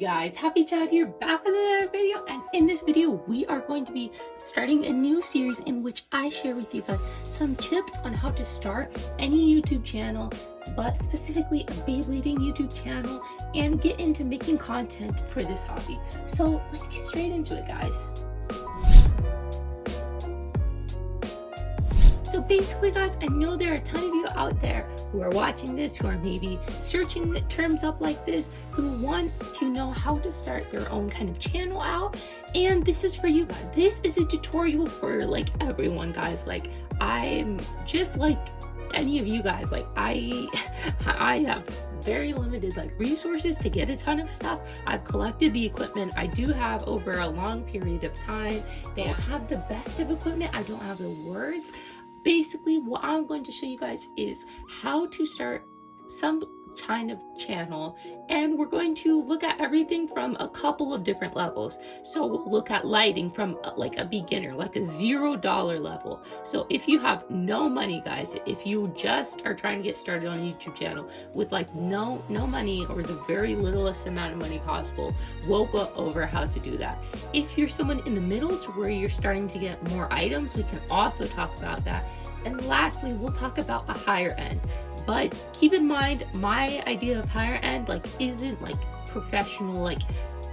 Guys, Happy Chad here, back with another video, and in this video we are going to be starting a new series in which I share with you guys some tips on how to start any YouTube channel, but specifically a Beyblading YouTube channel, and get into making content for this hobby. So let's get straight into it, guys. So basically, guys, I know there are a ton of you out there who are watching this, who are maybe searching the terms up like this, who want to know how to start their own kind of channel out. And this is for you guys. This is a tutorial for like everyone, guys. Like, I'm just like any of you guys. Like, I have very limited like resources to get a ton of stuff. I've collected the equipment. I do have over a long period of time. They don't have the best of equipment. I don't have the worst. Basically, what I'm going to show you guys is how to start some kind of channel, and we're going to look at everything from a couple of different levels. So we'll look at lighting from like a beginner, like a $0 level. So if you have no money, guys, if you just are trying to get started on a YouTube channel with like no money or the very littlest amount of money possible, we'll go over how to do that. If you're someone in the middle to where you're starting to get more items, we can also talk about that. And lastly, we'll talk about a higher end. But keep in mind, my idea of higher end like isn't like professional. Like,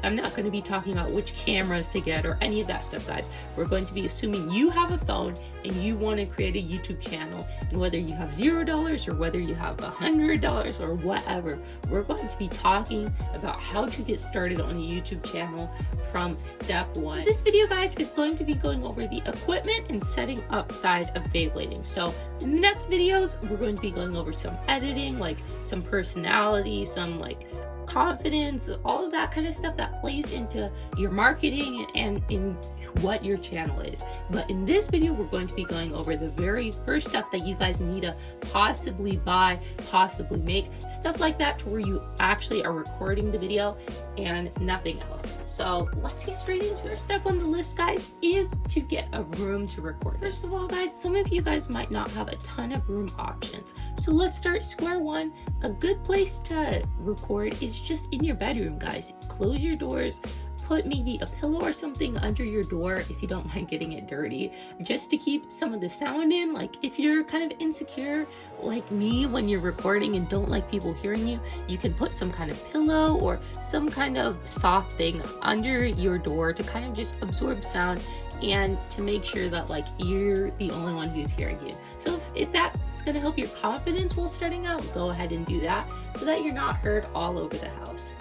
I'm not going to be talking about which cameras to get or any of that stuff, guys. We're going to be assuming you have a phone and you want to create a YouTube channel, and whether you have $0 or whether you have $100 or whatever, we're going to be talking about how to get started on a YouTube channel from step one. So this video, guys, is going to be going over the equipment and setting up side of Beyblading. So in the next videos, we're going to be going over some editing, like some personality, some like confidence, all of that kind of stuff that plays into your marketing and in what your channel is. But in this video, we're going to be going over the very first stuff that you guys need to possibly buy, possibly make, stuff like that, to where you actually are recording the video and nothing else. So let's get straight into it. First step on the list, guys, is to get a room to record. First of all, guys, some of you guys might not have a ton of room options. So let's start square one. A good place to record is just in your bedroom, guys. Close your doors. Put maybe a pillow or something under your door if you don't mind getting it dirty, just to keep some of the sound in. Like, if you're kind of insecure like me when you're recording and don't like people hearing you, you can put some kind of pillow or some kind of soft thing under your door to kind of just absorb sound and to make sure that like you're the only one who's hearing you. So if that's going to help your confidence while starting out, go ahead and do that so that you're not heard all over the house.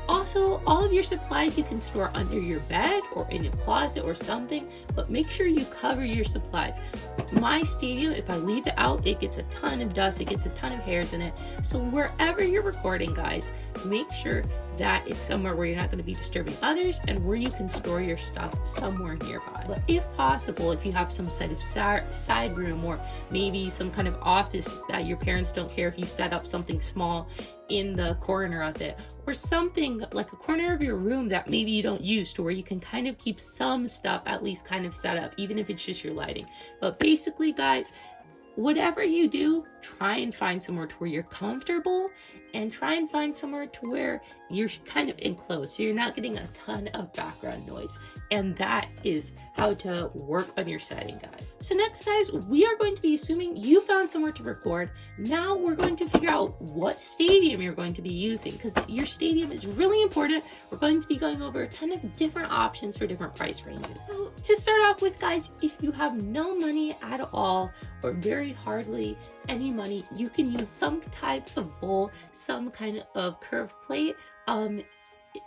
Also, all of your supplies you can store under your bed or in a closet or something, but make sure you cover your supplies. My stadium, if I leave it out, it gets a ton of dust, it gets a ton of hairs in it. So wherever you're recording, guys, make sure that it's somewhere where you're not going to be disturbing others and where you can store your stuff somewhere nearby. But if possible, if you have some sort of side room or maybe some kind of office that your parents don't care if you set up something small in the corner of it, or something like a corner of your room that maybe you don't use, to where you can kind of keep some stuff at least kind of set up, even if it's just your lighting. But basically, guys, whatever you do, try and find somewhere to where you're comfortable, and try and find somewhere to where you're kind of enclosed, so you're not getting a ton of background noise. And that is how to work on your setting, guys. So next, guys, we are going to be assuming you found somewhere to record. Now we're going to figure out what stadium you're going to be using, because your stadium is really important. We're going to be going over a ton of different options for different price ranges. So to start off with, guys, if you have no money at all, or very hardly any money, you can use some type of bowl, some kind of curved plate.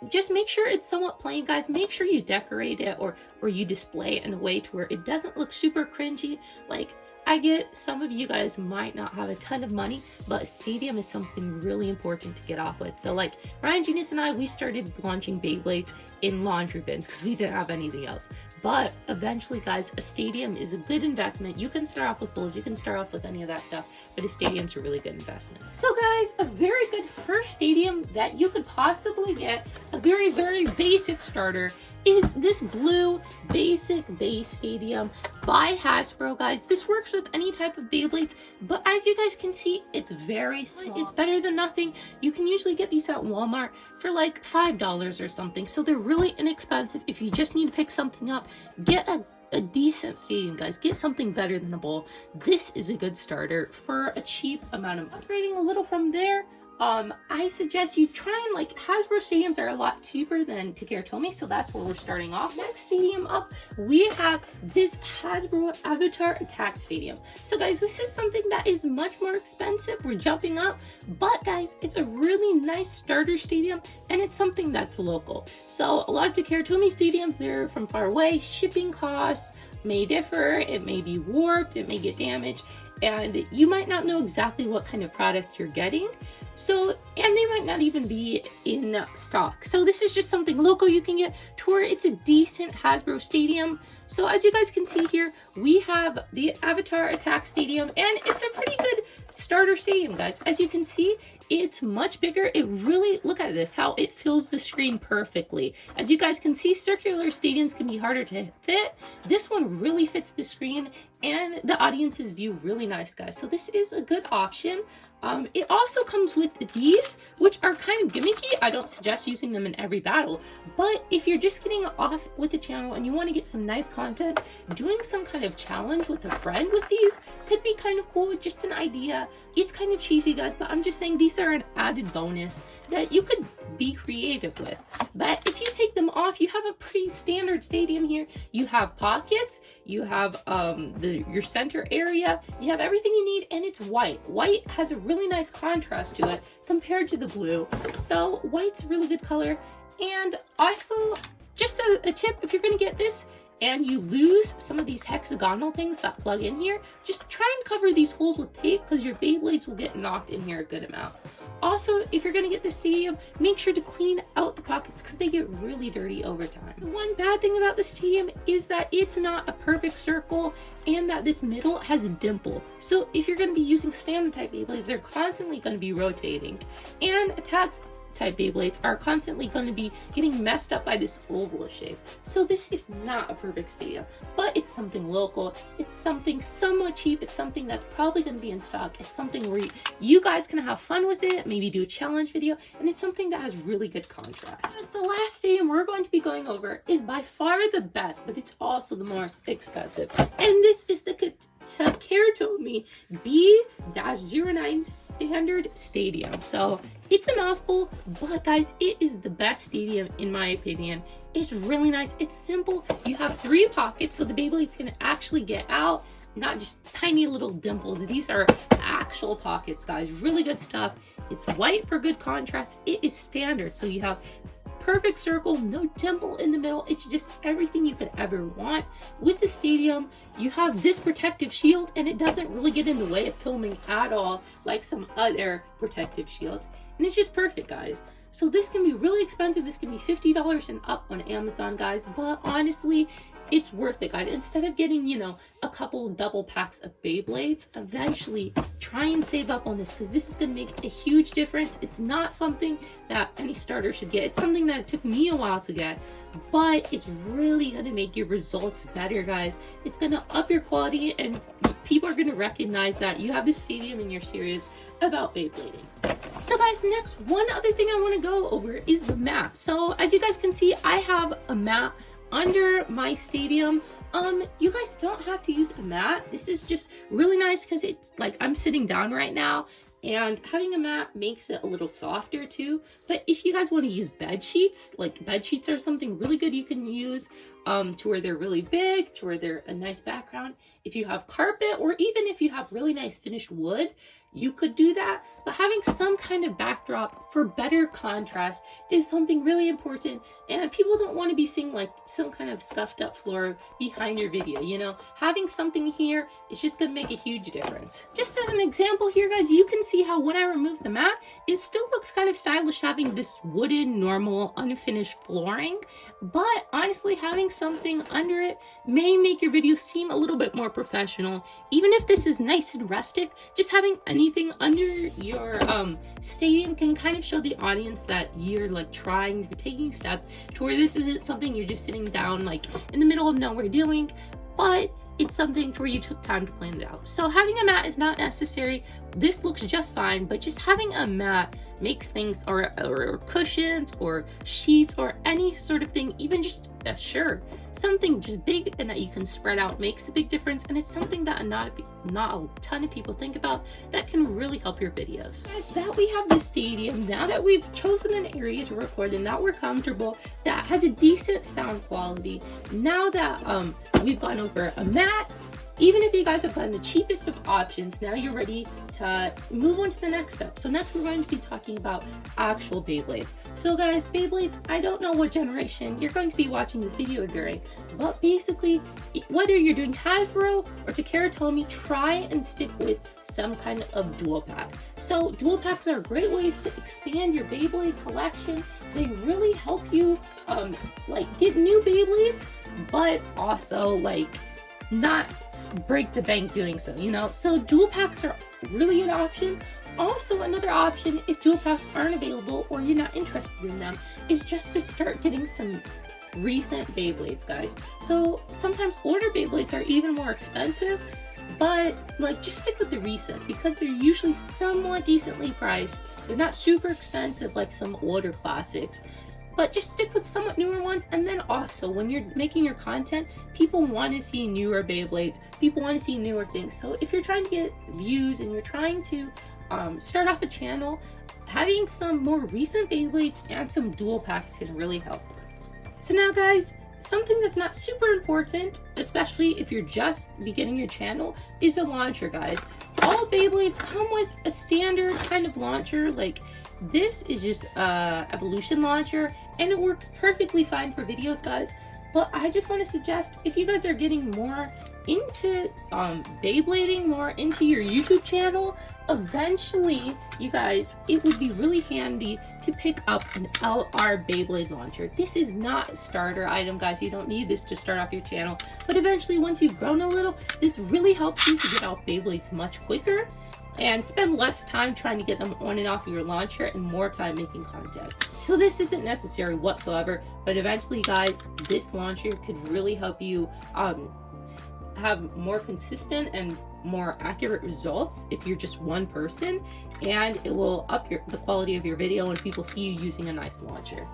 Just make sure it's somewhat plain, guys. Make sure you decorate it or you display it in a way to where it doesn't look super cringy. Like, I get some of you guys might not have a ton of money, but a stadium is something really important to get off with. So like Ryan, Genius, and I, we started launching Beyblades in laundry bins because we didn't have anything else. But eventually, guys, a stadium is a good investment. You can start off with bowls, you can start off with any of that stuff, but a stadium's a really good investment. So guys, a very good first stadium that you could possibly get, a very, very basic starter is this blue basic base stadium by Hasbro, guys. This works with any type of Beyblades, but as you guys can see, it's very small. It's better than nothing. You can usually get these at Walmart for like $5 or something, so they're really inexpensive. If you just need to pick something up, get a decent stadium, guys. Get something better than a bowl. This is a good starter for a cheap amount of money. Upgrading a little from there, I suggest you try and, like, Hasbro stadiums are a lot cheaper than Takeratomi, so that's where we're starting off. Next stadium up, we have this Hasbro Avatar Attack Stadium. So guys, this is something that is much more expensive. We're jumping up, but guys, it's a really nice starter stadium, and it's something that's local. So a lot of Takeratomi stadiums, they're from far away. Shipping costs may differ, it may be warped, it may get damaged, and you might not know exactly what kind of product you're getting. So, and they might not even be in stock. So this is just something local you can get to where it's a decent Hasbro stadium. So as you guys can see here, we have the Avatar Attack Stadium, and it's a pretty good starter stadium, guys. As you can see, it's much bigger. It really, look at this, how it fills the screen perfectly. As you guys can see, circular stadiums can be harder to fit. This one really fits the screen and the audience's view really nice, guys. So this is a good option. It also comes with these, which are kind of gimmicky. I don't suggest using them in every battle, but if you're just getting off with the channel and you want to get some nice content, doing some kind of challenge with a friend with these could be kind of cool. Just an idea. It's kind of cheesy, guys, but I'm just saying these are an added bonus that you could be creative with. But if you take them off, you have a pretty standard stadium here. You have pockets, you have your center area, you have everything you need, and it's white. White has a really nice contrast to it compared to the blue. So white's a really good color. And also, just a tip, if you're gonna get this and you lose some of these hexagonal things that plug in here, just try and cover these holes with tape, because your Beyblades will get knocked in here a good amount. Also, if you're going to get the stadium, make sure to clean out the pockets because they get really dirty over time. The one bad thing about the stadium is that it's not a perfect circle and that this middle has a dimple. So if you're going to be using standard type Beyblades, they're constantly going to be rotating. And attack type Beyblades are constantly going to be getting messed up by this oval shape. So this is not a perfect stadium, but it's something local. It's something somewhat cheap. It's something that's probably going to be in stock. It's something where you guys can have fun with it, maybe do a challenge video, and it's something that has really good contrast. The last stadium we're going to be going over is by far the best, but it's also the most expensive. And this is the Takeratomi B-09 Standard Stadium. So it's a mouthful, but guys, it is the best stadium in my opinion. It's really nice. It's simple. You have 3 pockets, so the Beyblades can actually get out, not just tiny little dimples. These are actual pockets, guys. Really good stuff. It's white for good contrast. It is standard, so you have perfect circle, no dimple in the middle. It's just everything you could ever want. With the stadium, you have this protective shield, and it doesn't really get in the way of filming at all like some other protective shields. And it's just perfect, guys. So this can be really expensive. This can be $50 and up on Amazon, guys. But honestly, it's worth it, guys. Instead of getting, you know, a couple double packs of Beyblades, eventually try and save up on this, because this is going to make a huge difference. It's not something that any starter should get. It's something that it took me a while to get, but it's really going to make your results better, guys. It's going to up your quality, and people are going to recognize that you have this stadium and you're serious about Beyblading. So guys, next, one other thing I want to go over is the mat. So as you guys can see, I have a mat under my stadium. You guys don't have to use a mat. This is just really nice because it's like I'm sitting down right now, and having a mat makes it a little softer too. But if you guys want to use bed sheets, like bed sheets are something really good you can use to where they're really big, to where they're a nice background. If you have carpet, or even if you have really nice finished wood, you could do that. But having some kind of backdrop for better contrast is something really important, and people don't want to be seeing like some kind of scuffed up floor behind your video, you know. Having something here is just going to make a huge difference. Just as an example here, guys, you can see how when I remove the mat, it still looks kind of stylish having this wooden, normal, unfinished flooring. But honestly, having something under it may make your video seem a little bit more professional. Even if this is nice and rustic, just having any anything under your stadium can kind of show the audience that you're like you're taking steps to where this isn't something you're just sitting down like in the middle of nowhere doing, but it's something to where you took time to plan it out. So having a mat is not necessary. This looks just fine, but just having a mat makes things, or cushions or sheets or any sort of thing, even just something just big and that you can spread out makes a big difference, and it's something that not a ton of people think about that can really help your videos. Guys, that we have the stadium, now that we've chosen an area to record and that we're comfortable, that has a decent sound quality, now that we've gone over a mat, even if you guys have gotten the cheapest of options, now you're ready to move on to the next step. So next we're going to be talking about actual Beyblades. So guys, Beyblades, I don't know what generation you're going to be watching this video during, but basically, whether you're doing Hasbro or Takara Tomy, try and stick with some kind of dual pack. So dual packs are great ways to expand your Beyblade collection. They really help you like get new Beyblades, but also like not break the bank doing so, you know? So dual packs are really an option. Also, another option, if dual packs aren't available or you're not interested in them, is just to start getting some recent Beyblades, guys. So sometimes older Beyblades are even more expensive, but like just stick with the recent because they're usually somewhat decently priced. They're not super expensive like some older classics, but just stick with somewhat newer ones. And then also, when you're making your content, people want to see newer Beyblades. People want to see newer things. So if you're trying to get views and you're trying to start off a channel, having some more recent Beyblades and some dual packs can really help. So now guys, something that's not super important, especially if you're just beginning your channel, is a launcher, guys. All Beyblades come with a standard kind of launcher. Like this is just evolution launcher, and it works perfectly fine for videos, guys. But I just want to suggest, if you guys are getting more into Beyblading, more into your YouTube channel, eventually, you guys, it would be really handy to pick up an LR Beyblade launcher. This is not a starter item, guys. You don't need this to start off your channel. But eventually, once you've grown a little, this really helps you to get out Beyblades much quicker and spend less time trying to get them on and off your launcher and more time making content. So this isn't necessary whatsoever, but eventually, guys, this launcher could really help you have more consistent and more accurate results if you're just one person, and it will up the quality of your video when people see you using a nice launcher.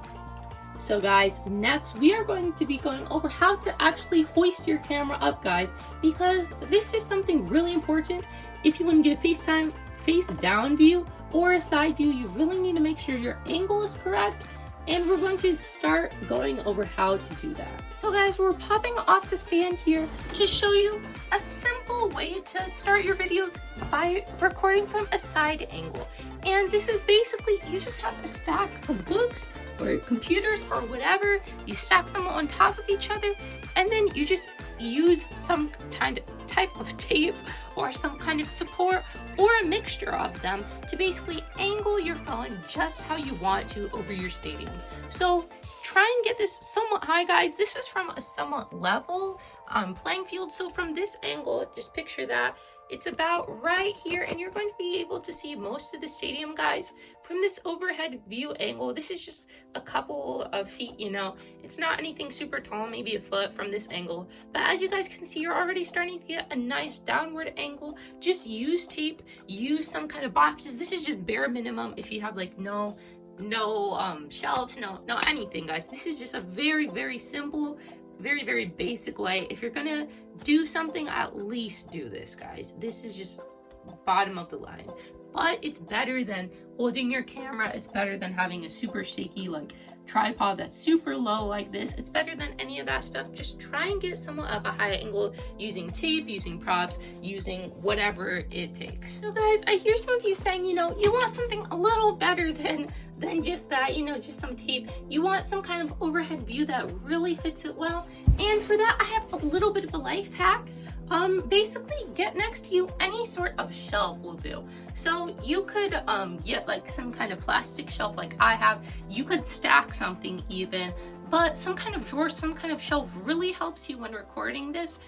So guys, next we are going to be going over how to actually hoist your camera up, guys, because this is something really important. If you want to get a face down view or a side view, you really need to make sure your angle is correct, and we're going to start going over how to do that. So guys, we're popping off the stand here to show you a simple way to start your videos by recording from a side angle. And this is basically, you just have a stack of books or computers or whatever, you stack them on top of each other, and then you just use some type of tape or some kind of support or a mixture of them to basically angle your phone just how you want to over your stadium. So try and get this somewhat high, guys. This is from a somewhat level playing field. So from this angle, just picture that it's about right here, and you're going to be able to see most of the stadium, guys, from this overhead view angle. This is just a couple of feet, you know, it's not anything super tall, maybe a foot from this angle, but as you guys can see, you're already starting to get a nice downward angle. Just use tape, use some kind of boxes. This is just bare minimum if you have like no shelves, no anything, guys. This is just a very simple, very basic way. If you're gonna do something, at least do this, guys. This is just bottom of the line, but it's better than holding your camera. It's better than having a super shaky like tripod that's super low like this. It's better than any of that stuff. Just try and get somewhat of a high angle using tape, using props, using whatever it takes. So guys, I hear some of you saying, you know, you want something a little better than just that, you know, just some tape. You want some kind of overhead view that really fits it well. And for that, I have a little bit of a life hack. Basically get next to you any sort of shelf will do. So you could get like some kind of plastic shelf like I have. You could stack something even, but some kind of drawer, some kind of shelf really helps you when recording this.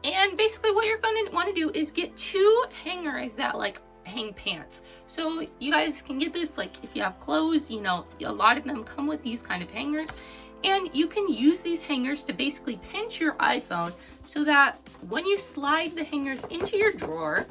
And basically what you're going to want to do is get two hangers that like hang pants. So you guys can get this, like if you have clothes, you know, a lot of them come with these kind of hangers, and you can use these hangers to basically pinch your iPhone so that when you slide the hangers into your drawer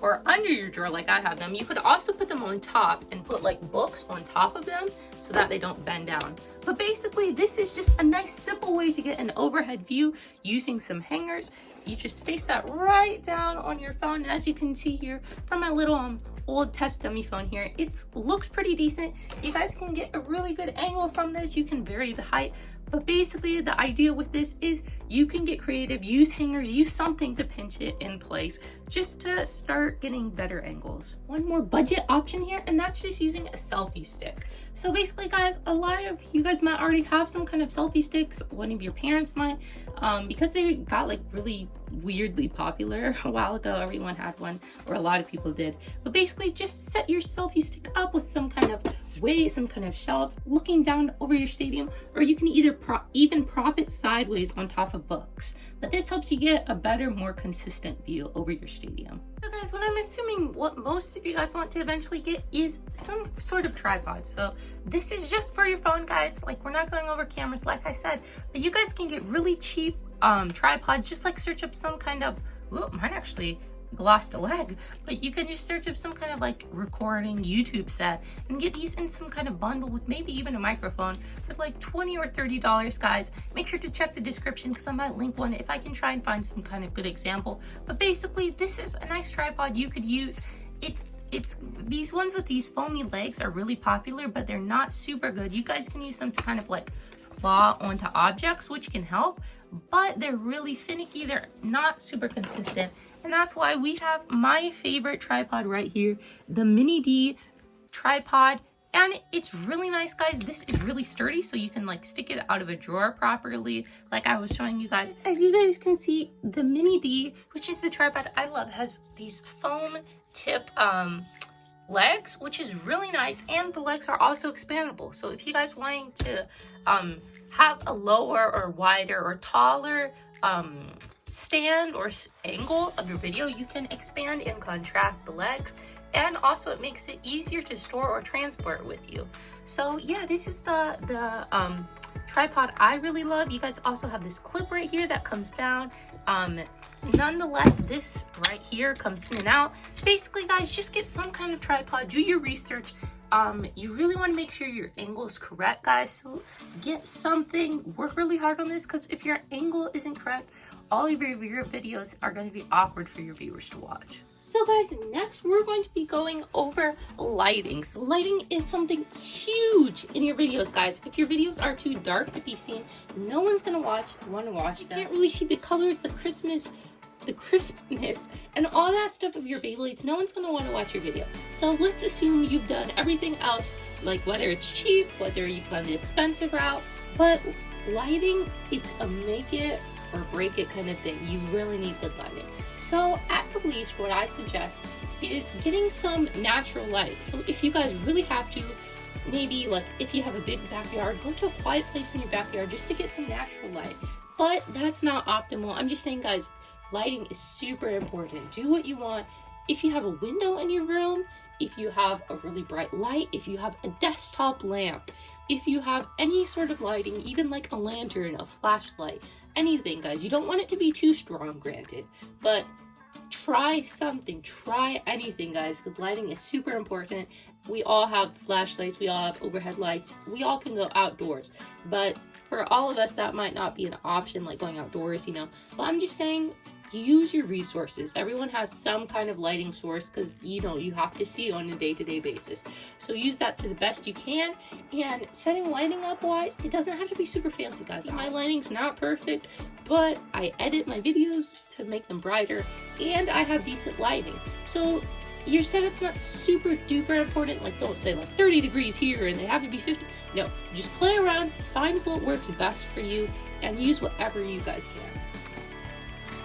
or under your drawer like I have them, you could also put them on top and put like books on top of them so that they don't bend down. But basically this is just a nice simple way to get an overhead view using some hangers. You just face that right down on your phone, and as you can see here from my little old test dummy phone here, it looks pretty decent. You guys can get a really good angle from this. You can vary the height, but basically the idea with this is you can get creative, use hangers, use something to pinch it in place just to start getting better angles. One more budget option here, and that's just using a selfie stick. So basically guys, a lot of you guys might already have some kind of selfie sticks. One of your parents might, because they got like really weirdly popular a while ago. Everyone had one, or a lot of people did. But basically just set your selfie stick up with some kind of weight, some kind of shelf looking down over your stadium, or you can either even prop it sideways on top of books. But this helps you get a better, more consistent view over your stadium. So guys, what I'm assuming what most of you guys want to eventually get is some sort of tripod. So this is just for your phone, guys. Like, we're not going over cameras like I said, but you guys can get really cheap tripods. Just like search up some kind of, ooh, mine actually lost a leg, but you can just search up some kind of like recording YouTube set and get these in some kind of bundle with maybe even a microphone for like $20 or $30, guys. Make sure to check the description because I might link one if I can try and find some kind of good example. But basically this is a nice tripod you could use. It's these ones with these foamy legs are really popular, but they're not super good. You guys can use them to kind of like claw onto objects, which can help, but they're really finicky. They're not super consistent. And that's why we have my favorite tripod right here, the Mini D tripod. And it's really nice, guys. This is really sturdy, so you can like stick it out of a drawer properly, like I was showing you guys. As you guys can see, the Mini D, which is the tripod I love, has these foam tip legs, which is really nice, and the legs are also expandable. So if you guys wanting to have a lower or wider or taller stand or angle of your video, you can expand and contract the legs, and also it makes it easier to store or transport with you. So yeah, this is the tripod I really love. You guys also have this clip right here that comes down. Nonetheless, this right here comes in and out. Basically, guys, just get some kind of tripod, do your research. You really want to make sure your angle is correct, guys. So get something, work really hard on this, because if your angle isn't correct, all of your videos are going to be awkward for your viewers to watch. So guys, next we're going to be going over lighting. So lighting is something huge in your videos, guys. If your videos are too dark to be seen, no one's going to want to watch them. You can't really see the colors, the crispness, and all that stuff of your Beyblades. No one's going to want to watch your video. So let's assume you've done everything else, like whether it's cheap, whether you've gone the expensive route, but lighting, it's a make it or break it kind of thing. You really need good lighting. So at the least, what I suggest is getting some natural light. So if you guys really have to, maybe like if you have a big backyard, go to a quiet place in your backyard just to get some natural light. But that's not optimal. I'm just saying, guys, lighting is super important. Do what you want. If you have a window in your room, if you have a really bright light, if you have a desktop lamp, if you have any sort of lighting, even like a lantern, a flashlight, anything, guys. You don't want it to be too strong, granted, but try something, try anything, guys, because lighting is super important. We all have flashlights, we all have overhead lights, we all can go outdoors, but for all of us that might not be an option, like going outdoors, you know. But I'm just saying, use your resources. Everyone has some kind of lighting source, because you know you have to see on a day-to-day basis. So use that to the best you can. And setting lighting up wise, it doesn't have to be super fancy, guys. My lighting's not perfect, but I edit my videos to make them brighter, and I have decent lighting. So your setup's not super duper important. Like, don't say like 30 degrees here and they have to be 50. No, just play around, find what works best for you, and use whatever you guys can.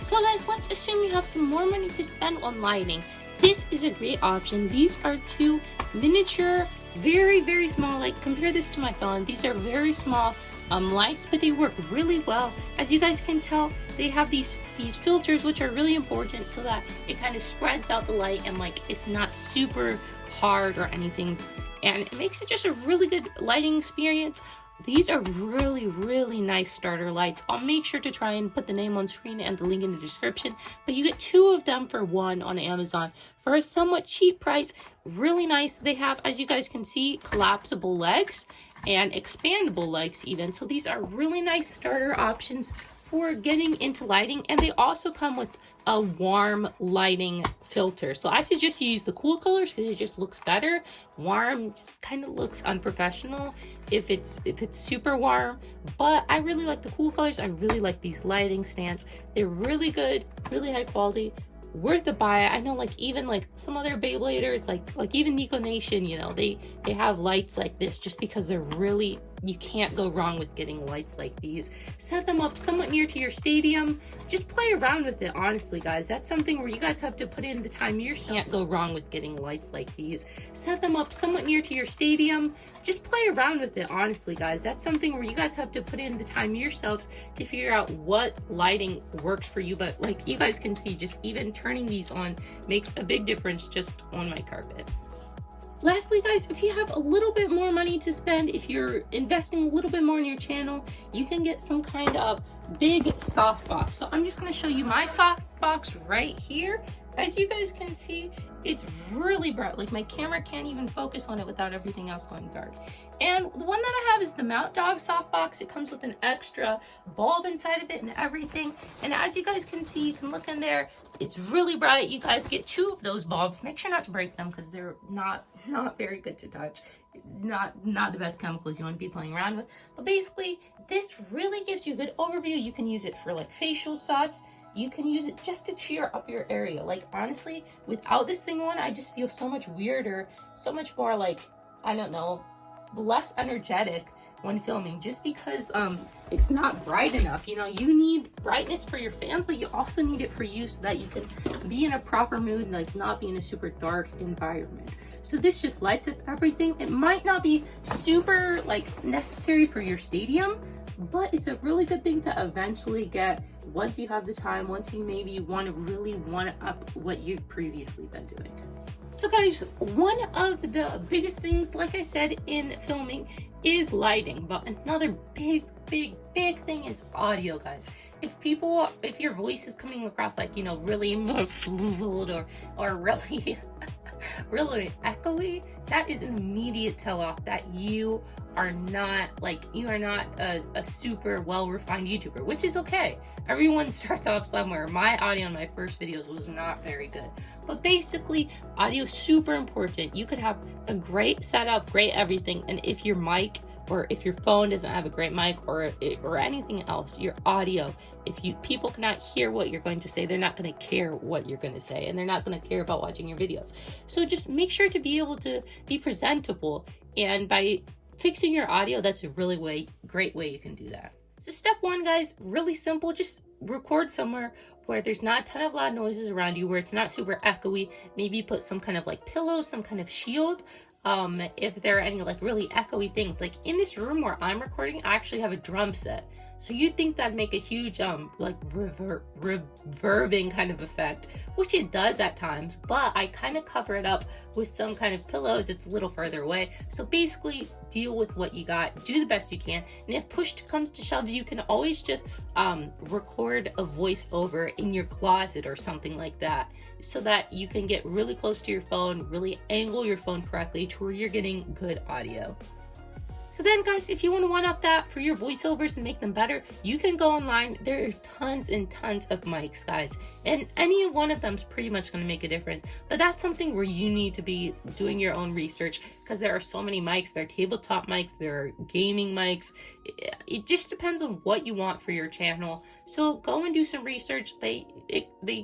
So guys, let's assume you have some more money to spend on lighting. This is a great option. These are two miniature, very, very small, like compare this to my phone. These are very small lights, but they work really well. As you guys can tell, they have these filters, which are really important so that it kind of spreads out the light and like it's not super hard or anything, and it makes it just a really good lighting experience. These are really nice starter lights. I'll make sure to try and put the name on screen and the link in the description, but you get 2 of them for 1 on Amazon for a somewhat cheap price. Really nice. They have, as you guys can see, collapsible legs and expandable legs even. So these are really nice starter options for getting into lighting, and they also come with a warm lighting filter. So I suggest you use the cool colors because it just looks better. Warm just kind of looks unprofessional if it's super warm, but I really like the cool colors. I really like these lighting stands. They're really good, really high quality, worth a buy. I know like even like some other Beybladers, like even Nico Nation, you know, they have lights like this just because they're really, you can't go wrong with getting lights like these. Set them up somewhat near to your stadium. Just play around with it, honestly, guys. That's something where you guys have to put in the time yourself. Can't go wrong with getting lights like these. Set them up somewhat near to your stadium. Just play around with it, honestly, guys. That's something where you guys have to put in the time yourselves to figure out what lighting works for you. But like you guys can see, just even turning these on makes a big difference just on my carpet. Lastly, guys, if you have a little bit more money to spend, if you're investing a little bit more in your channel, you can get some kind of big softbox. So I'm just going to show you my softbox right here. As you guys can see, it's really bright. Like my camera can't even focus on it without everything else going dark. And the one that I have is the Mount Dog softbox. It comes with an extra bulb inside of it and everything. And as you guys can see, you can look in there. It's really bright. You guys get 2 of those bulbs. Make sure not to break them because they're not very good to touch. Not the best chemicals you want to be playing around with. But basically, this really gives you a good overview. You can use it for like facial shots. You can use it just to cheer up your area. Like honestly, without this thing on, I just feel so much weirder, so much more like, I don't know, less energetic when filming, just because it's not bright enough. You know, you need brightness for your fans, but you also need it for you so that you can be in a proper mood, like not be in a super dark environment. So this just lights up everything. It might not be super like necessary for your stadium, but it's a really good thing to eventually get once you have the time, once you maybe want to really one up what you've previously been doing. So guys, one of the biggest things, like I said, in filming is lighting, but another big thing is audio, guys. If your voice is coming across like, you know, really or really really echoey, that is an immediate tell-off that you are not a super well-refined YouTuber, which is okay. Everyone starts off somewhere. My audio in my first videos was not very good, but basically audio is super important. You could have a great setup, great everything, and if your mic or if your phone doesn't have a great mic or anything else, your audio, people cannot hear what you're going to say, they're not going to care what you're going to say, and they're not going to care about watching your videos. So just make sure to be able to be presentable, and by fixing your audio, that's a really great way you can do that. So step 1, guys, really simple. Just record somewhere where there's not a ton of loud noises around you, where it's not super echoey. Maybe put some kind of like pillow, some kind of shield. If there are any like really echoey things, like in this room where I'm recording, I actually have a drum set. So you'd think that'd make a huge like reverbing kind of effect, which it does at times, but I kind of cover it up with some kind of pillows. It's a little further away. So basically deal with what you got, do the best you can. And if push comes to shoves, you can always just record a voiceover in your closet or something like that, so that you can get really close to your phone, really angle your phone correctly to where you're getting good audio. So then, guys, if you want to one-up that for your voiceovers and make them better, you can go online. There are tons and tons of mics, guys, and any one of them is pretty much going to make a difference. But that's something where you need to be doing your own research, because there are so many mics. There are tabletop mics, there are gaming mics. It just depends on what you want for your channel. So go and do some research. They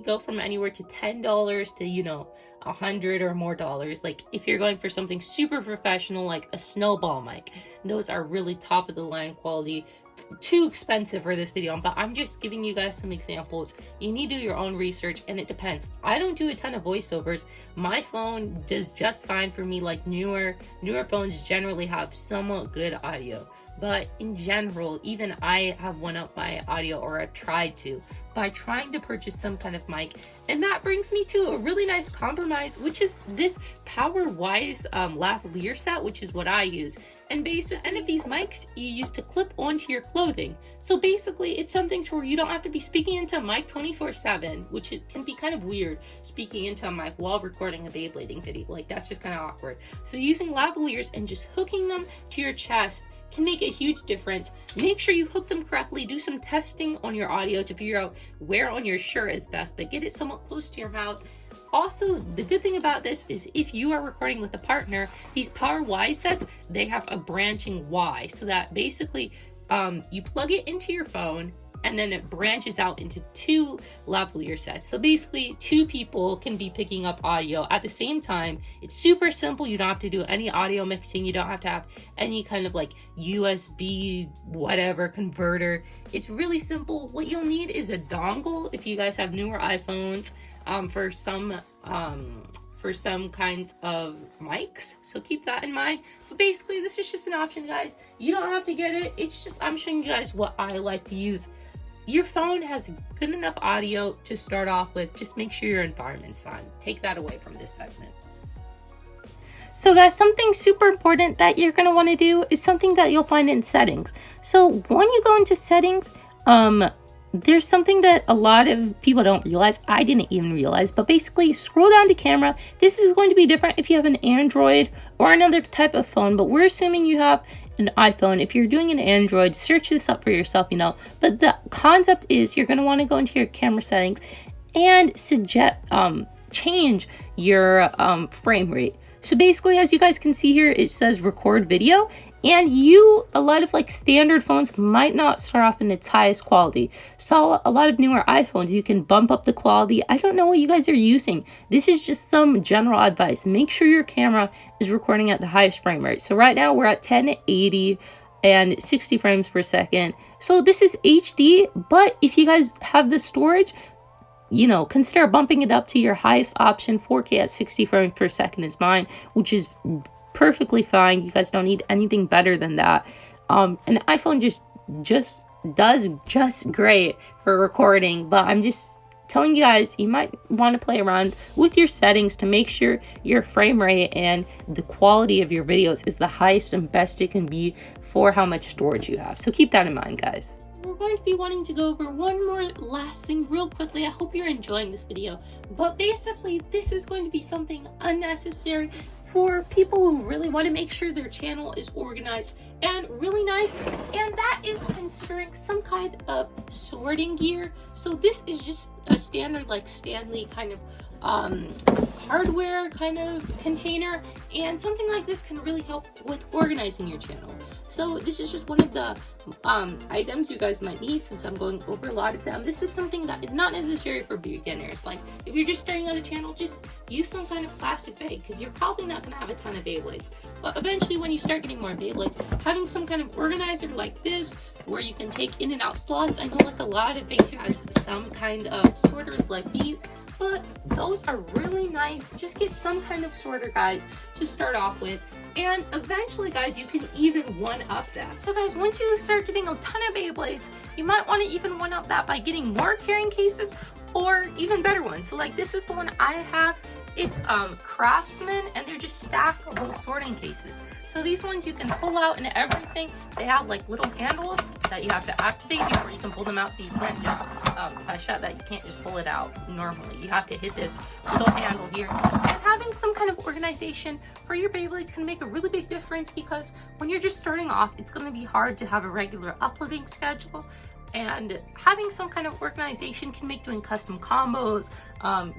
go from anywhere to $10 to, you know, $100 or more dollars. Like if you're going for something super professional like a snowball mic, those are really top of the line quality. Too expensive for this video, but I'm just giving you guys some examples. You need to do your own research, and it depends. I don't do a ton of voiceovers. My phone does just fine for me. Like newer phones generally have somewhat good audio, but in general, even I have one up my audio, or I've tried to, by trying to purchase some kind of mic. And that brings me to a really nice compromise, which is this PowerWise lavalier set, which is what I use. And basically, any of these mics you use to clip onto your clothing. So basically, it's something to where you don't have to be speaking into a mic 24/7, which it can be kind of weird speaking into a mic while recording a Beyblading video. Like, that's just kind of awkward. So using lavaliers and just hooking them to your chest can make a huge difference. Make sure you hook them correctly. Do some testing on your audio to figure out where on your shirt is best, but get it somewhat close to your mouth. Also, the good thing about this is if you are recording with a partner, these PowerWise sets, they have a branching Y, so that basically you plug it into your phone and then it branches out into 2 lavalier sets. So basically 2 people can be picking up audio at the same time. It's super simple. You don't have to do any audio mixing. You don't have to have any kind of like USB whatever converter. It's really simple. What you'll need is a dongle if you guys have newer iPhones for some kinds of mics, so keep that in mind. But basically, this is just an option, guys. You don't have to get it. It's just, I'm showing you guys what I like to use. Your phone has good enough audio to start off with. Just make sure your environment's fine. Take that away from this segment. So guys, something super important that you're going to want to do is something that you'll find in settings. So when you go into settings, there's something that a lot of people don't realize. I didn't even realize, but basically scroll down to camera. This is going to be different if you have an Android or another type of phone, but we're assuming you have an iPhone. If you're doing an Android, search this up for yourself, but the concept is you're going to want to go into your camera settings and change your frame rate. So basically, as you guys can see here, it says record video. And a lot of like standard phones might not start off in its highest quality. So a lot of newer iPhones, you can bump up the quality. I don't know what you guys are using. This is just some general advice. Make sure your camera is recording at the highest frame rate. So right now we're at 1080 and 60 frames per second. So this is HD, but if you guys have the storage, consider bumping it up to your highest option. 4K at 60 frames per second is mine, which is perfectly fine. You guys don't need anything better than that. An iPhone just does just great for recording, but I'm just telling you guys, you might want to play around with your settings to make sure your frame rate and the quality of your videos is the highest and best it can be for how much storage you have. So keep that in mind, guys. We're going to be wanting to go over one more last thing real quickly. I hope you're enjoying this video, but basically this is going to be something unnecessary for people who really want to make sure their channel is organized and really nice, and that is considering some kind of sorting gear. So this is just a standard like Stanley kind of hardware kind of container, and something like this can really help with organizing your channel. So this is just one of the items you guys might need, since I'm going over a lot of them. This is something that is not necessary for beginners. Like if you're just starting out a channel, just use some kind of plastic bag, because you're probably not going to have a ton of Beyblades. But eventually when you start getting more Beyblades, having some kind of organizer like this, where you can take in and out slots. I know like a lot of Beyblade has some kind of sorters like these, but those are really nice. Just get some kind of sorter, guys, to start off with. And eventually, guys, you can even one-up that. So guys, once you start getting a ton of Beyblades, you might want to even one-up that by getting more carrying cases or even better ones. So like this is the one I have. It's Craftsman, and they're just stackable sorting cases. So these ones you can pull out and everything. They have like little handles that you have to activate before you can pull them out. So you can't just, if I shut that, you can't just pull it out normally. You have to hit this little handle here. And having some kind of organization for your Beyblades can make a really big difference, because when you're just starting off, it's going to be hard to have a regular uploading schedule. And having some kind of organization can make doing custom combos,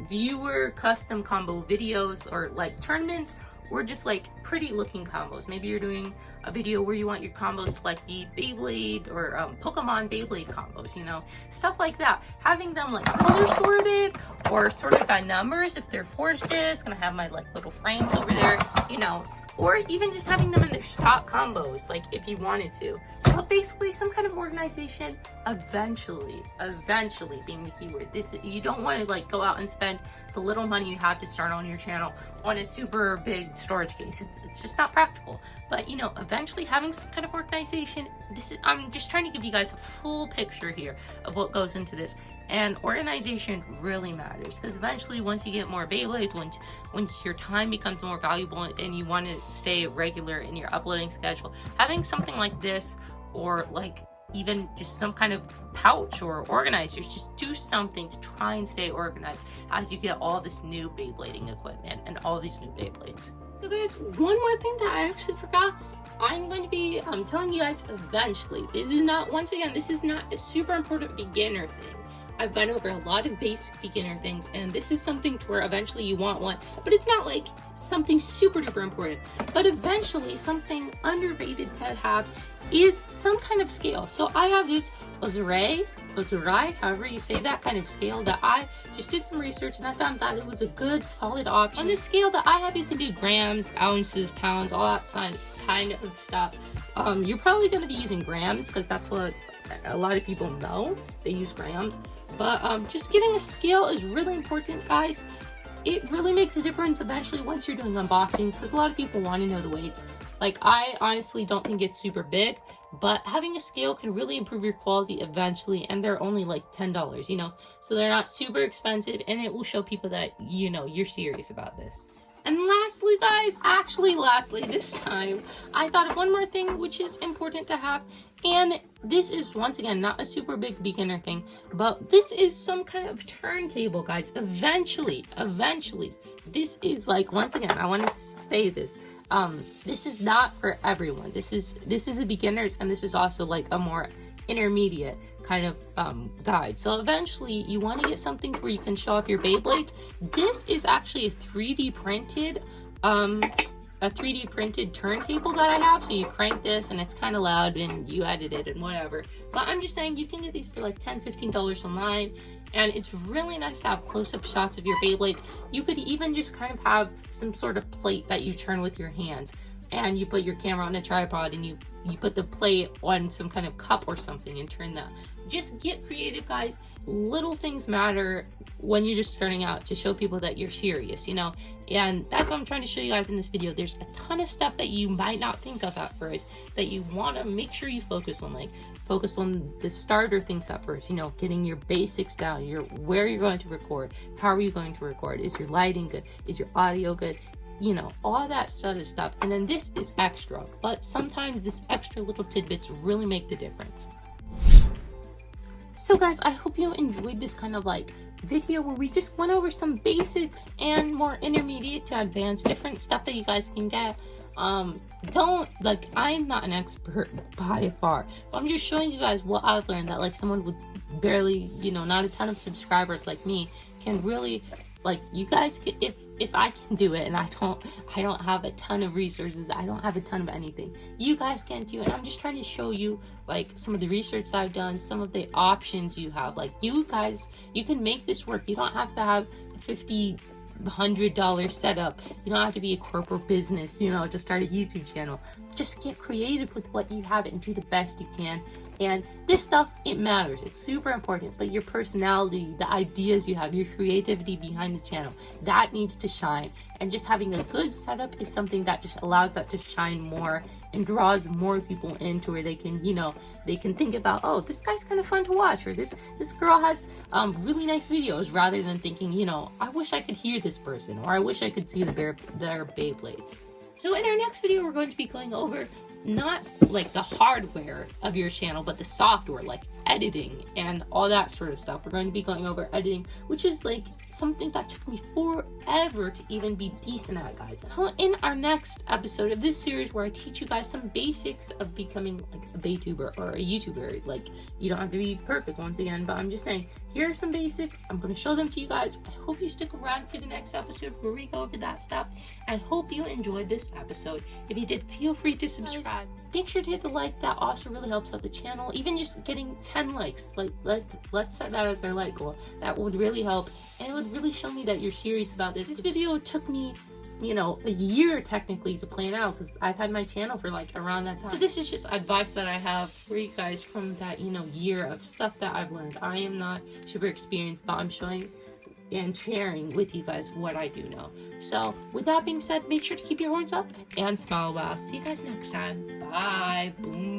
viewer custom combo videos, or like tournaments, or just like pretty looking combos. Maybe you're doing a video where you want your combos to like be Beyblade or Pokemon Beyblade combos, stuff like that. Having them like color sorted or sorted by numbers. If they're forged disc, gonna have my like little frames over there, or even just having them in their stock combos, like if you wanted to. But basically some kind of organization eventually being the keyword. You don't want to like go out and spend the little money you have to start on your channel on a super big storage case. It's just not practical. But you know, eventually having some kind of organization, I'm just trying to give you guys a full picture here of what goes into this. And organization really matters, because eventually once you get more Beyblades, once your time becomes more valuable and you want to stay regular in your uploading schedule, having something like this, or like even just some kind of pouch or organizers, just do something to try and stay organized as you get all this new Beyblading equipment and all these new Beyblades. So guys, one more thing that I actually forgot. I'm going to be telling you guys eventually. This is not a super important beginner thing. I've been over a lot of basic beginner things, and this is something to where eventually you want one, but it's not like something super duper important. But eventually something underrated to have is some kind of scale. So I have this Ozurai, however you say that kind of scale, that I just did some research and I found that it was a good solid option. On this scale that I have, you can do grams, ounces, pounds, all that kind of stuff. You're probably going to be using grams because that's what a lot of people know. They use grams. But just getting a scale is really important, guys. It really makes a difference eventually once you're doing unboxings, because a lot of people want to know the weights. Like, I honestly don't think it's super big, but having a scale can really improve your quality eventually, and they're only like $10, you know, so they're not super expensive, and it will show people that, you know, you're serious about this. And lastly, guys, lastly this time, I thought of one more thing which is important to have, and this is, once again, not a super big beginner thing, but this is some kind of turntable, guys. Eventually, this is like, once again, I want to say this. This is not for everyone. This is a beginner's, and this is also like a more intermediate kind of guide. So eventually you want to get something where you can show off your Beyblades. This is actually a 3D printed turntable that I have. So you crank this and it's kind of loud and you edit it and whatever. But I'm just saying you can get these for like $10-15 online. And it's really nice to have close-up shots of your Beyblades. You could even just kind of have some sort of plate that you turn with your hands. And you put your camera on a tripod and you put the plate on some kind of cup or something and turn that. Just get creative, guys. Little things matter when you're just starting out, to show people that you're serious, you know? And that's what I'm trying to show you guys in this video. There's a ton of stuff that you might not think of at first that you want to make sure you focus on. Like, focus on the starter things at first, you know, getting your basics down, where you're going to record, how are you going to record, is your lighting good, is your audio good, you know, all that sort of stuff. And then this is extra, but sometimes this extra little tidbits really make the difference. So guys, I hope you enjoyed this kind of like video where we just went over some basics and more intermediate to advanced different stuff that you guys can get. I'm not an expert by far, but I'm just showing you guys what I've learned, that like someone with barely, you know, not a ton of subscribers like me can really, like, you guys can, if I can do it, and I don't have a ton of resources, I don't have a ton of anything, you guys can too. And I'm just trying to show you like some of the research that I've done, some of the options you have. Like, you guys, you can make this work. You don't have to have a $100 setup. You don't have to be a corporate business, you know, to start a YouTube channel. Just get creative with what you have and do the best you can. And this stuff, it matters. It's super important. But your personality, the ideas you have, your creativity behind the channel, that needs to shine. And just having a good setup is something that just allows that to shine more and draws more people into where they can, you know, they can think about, oh, this guy's kind of fun to watch, or this girl has really nice videos, rather than thinking, you know, I wish I could hear this person, or I wish I could see their Beyblades. So in our next video, we're going to be going over not like the hardware of your channel, but the software, like editing and all that sort of stuff. We're going to be going over editing, which is like something that took me forever to even be decent at, guys. So in our next episode of this series, where I teach you guys some basics of becoming like a Baytuber or a YouTuber, like, you don't have to be perfect, once again, but I'm just saying, here are some basics. I'm going to show them to you guys. I hope you stick around for the next episode where we go over that stuff. I hope you enjoyed this episode. If you did, feel free to subscribe. Make sure to hit the like. That also really helps out the channel. Even just getting 10 likes, like, let's set that as our like goal. That would really help, and it would really show me that you're serious about this. This video took me you know, a year technically to plan out, because I've had my channel for like around that time. So this is just advice that I have for you guys from that, you know, year of stuff that I've learned. I am not super experienced, but I'm showing and sharing with you guys what I do know. So with that being said, make sure to keep your horns up and smile well. See you guys next time. Bye. Boom.